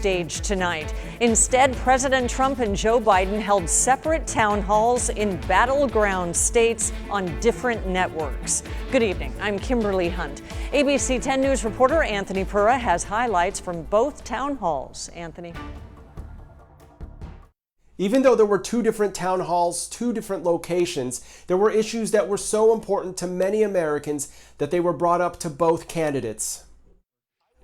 stage tonight. Instead, President Trump and Joe Biden held separate town halls in battleground states on different networks. Good evening. I'm Kimberly Hunt. ABC 10 News reporter Anthony Pura has highlights from both town halls. Anthony. Even though there were two different town halls, two different locations, there were issues that were so important to many Americans that they were brought up to both candidates.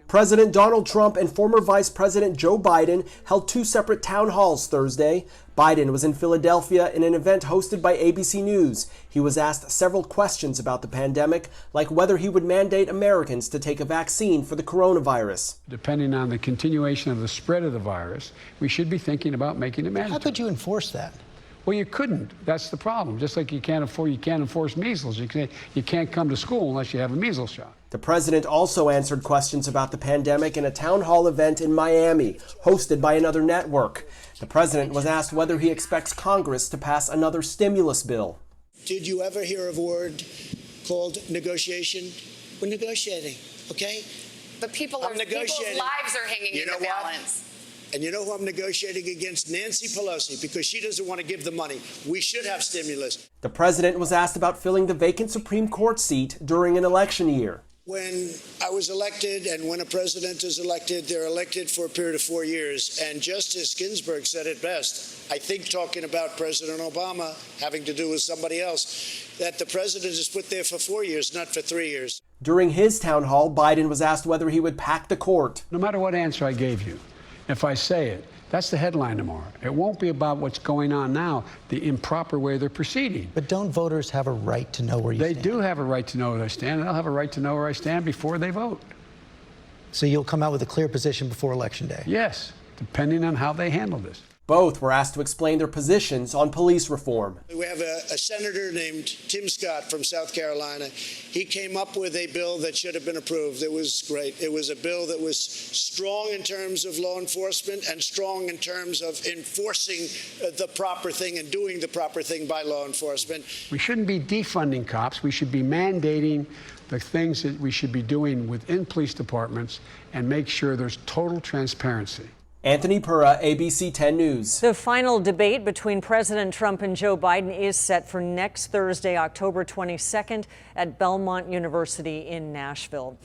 President Donald Trump and former Vice President Joe Biden held two separate town halls Thursday. Biden was in Philadelphia in an event hosted by ABC News. He was asked several questions about the pandemic, like whether he would mandate Americans to take a vaccine for the coronavirus. Depending on the continuation of the spread of the virus, we should be thinking about making it mandatory. How could you enforce that? Well, you couldn't. That's the problem. Just like you can't enforce measles. You can't come to school unless you have a measles shot. The president also answered questions about the pandemic in a town hall event in Miami, hosted by another network. The president was asked whether he expects Congress to pass another stimulus bill. Did you ever hear of a word called negotiation? We're negotiating, okay? But people's lives are hanging in the balance. And you know who I'm negotiating against? Nancy Pelosi, because she doesn't want to give the money. We should have stimulus. The president was asked about filling the vacant Supreme Court seat during an election year. When I was elected, and when a president is elected, they're elected for a period of 4 years. And Justice Ginsburg said it best. I think talking about President Obama having to do with somebody else, that the president is put there for 4 years, not for 3 years. During his town hall, Biden was asked whether he would pack the court. No matter what answer I gave you, if I say it, that's the headline tomorrow. It won't be about what's going on now, the improper way they're proceeding. But don't voters have a right to know where you stand? They do have a right to know where I stand, and they'll have a right to know where I stand before they vote. So you'll come out with a clear position before Election Day? Yes, depending on how they handle this. Both were asked to explain their positions on police reform. We have a senator named Tim Scott from South Carolina. He came up with a bill that should have been approved. It was great. It was a bill that was strong in terms of law enforcement and strong in terms of enforcing the proper thing and doing the proper thing by law enforcement. We shouldn't be defunding cops. We should be mandating the things that we should be doing within police departments and make sure there's total transparency. Anthony Pura, ABC 10 News. The final debate between President Trump and Joe Biden is set for next Thursday, October 22nd at Belmont University in Nashville.